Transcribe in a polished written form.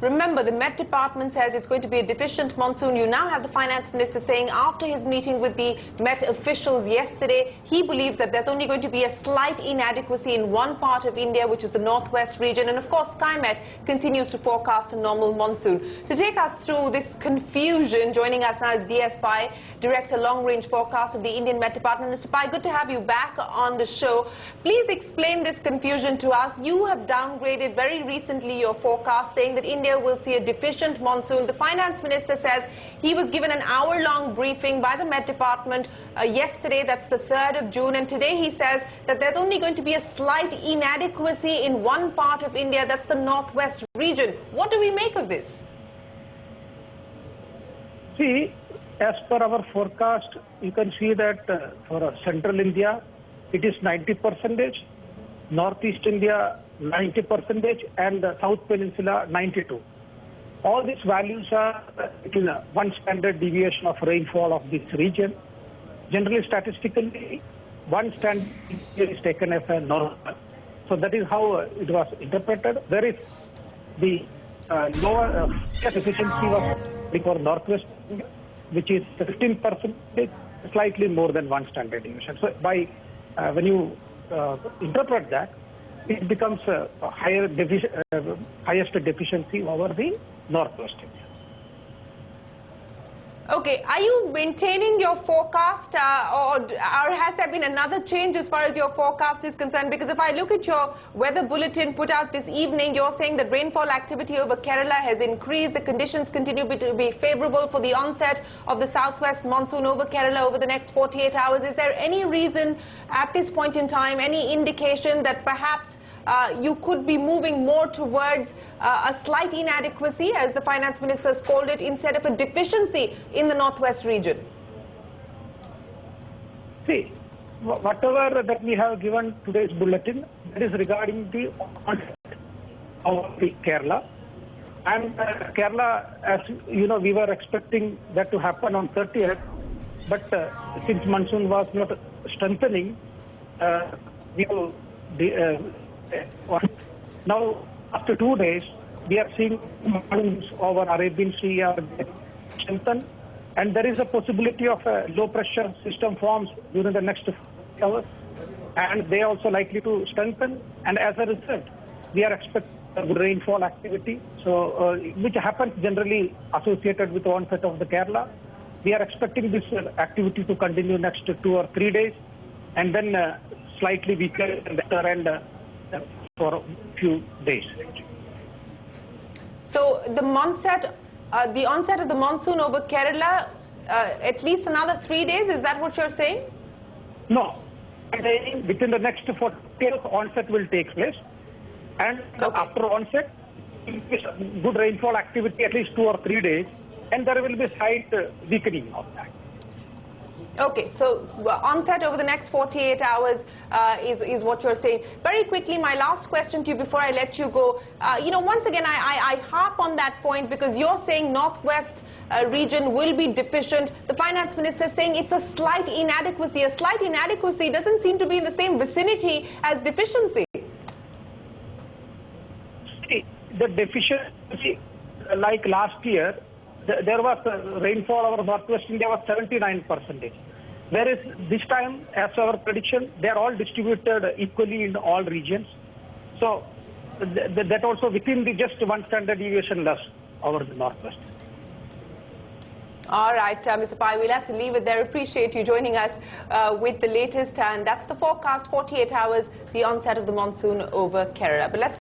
Remember, the Met Department says it's going to be a deficient monsoon. You now have the Finance Minister saying after his meeting with the Met officials yesterday, he believes that there's only going to be a slight inadequacy in one part of India, which is the northwest region. And of course, SkyMet continues to forecast a normal monsoon. To take us through this confusion, joining us now is DS Pai, Director Long Range Forecast of the Indian Met Department. Mr. Pai, good to have you back on the show. Please explain this confusion to us. You have downgraded very recently your forecast, saying that India will see a deficient monsoon. The Finance Minister says he was given an hour-long briefing by the Met Department yesterday, that's the 3rd of June, and today he says that there's only going to be a slight inadequacy in one part of India, that's the northwest region. What do we make of this? See, as per our forecast, you can see that for central India, it is 90%, northeast India 90%, and the South Peninsula 92%. All these values are one standard deviation of rainfall of this region. Generally, statistically, one standard is taken as a normal. So that is how it was interpreted. There is the lower deficiency was for northwest India, which is 15%, slightly more than one standard deviation. So by when you interpret that, it becomes a highest deficiency over the northwest India. Okay, are you maintaining your forecast or has there been another change as far as your forecast is concerned? Because if I look at your weather bulletin put out this evening, you're saying that rainfall activity over Kerala has increased. The conditions continue to be favorable for the onset of the southwest monsoon over Kerala over the next 48 hours. Is there any reason at this point in time, any indication that perhaps you could be moving more towards a slight inadequacy, as the Finance Minister has called it, instead of a deficiency in the northwest region? See, whatever that we have given today's bulletin, that is regarding the onset of the Kerala. And Kerala, as you know, we were expecting that to happen on 30th, but since monsoon was not strengthening, we will now, after 2 days, we are seeing monsoons over Arabian Sea are strengthened, and there is a possibility of a low-pressure system forms during the next hours, and they are also likely to strengthen. And as a result, we are expecting good rainfall activity, so which happens generally associated with the onset of the Kerala. We are expecting this activity to continue next 2 or 3 days, and then slightly weaker and better and for a few days. So the onset of the monsoon over Kerala, at least another 3 days, is that what you're saying? No. Within the next 40 days, onset will take place. And after onset, good rainfall activity at least 2 or 3 days, and there will be slight weakening of that. Okay, so onset over the next 48 hours is what you're saying. Very quickly, my last question to you before I let you go. Once again, I harp on that point because you're saying northwest region will be deficient. The Finance Minister is saying it's a slight inadequacy. A slight inadequacy doesn't seem to be in the same vicinity as deficiency. See, the deficiency, like last year, there was rainfall over northwest India was 79%. Whereas this time, as our prediction, they are all distributed equally in all regions. So that also within the just one standard deviation less over the northwest. All right, Mr. Pai, we'll have to leave it there. Appreciate you joining us with the latest, and that's the forecast, 48 hours, the onset of the monsoon over Kerala. But let's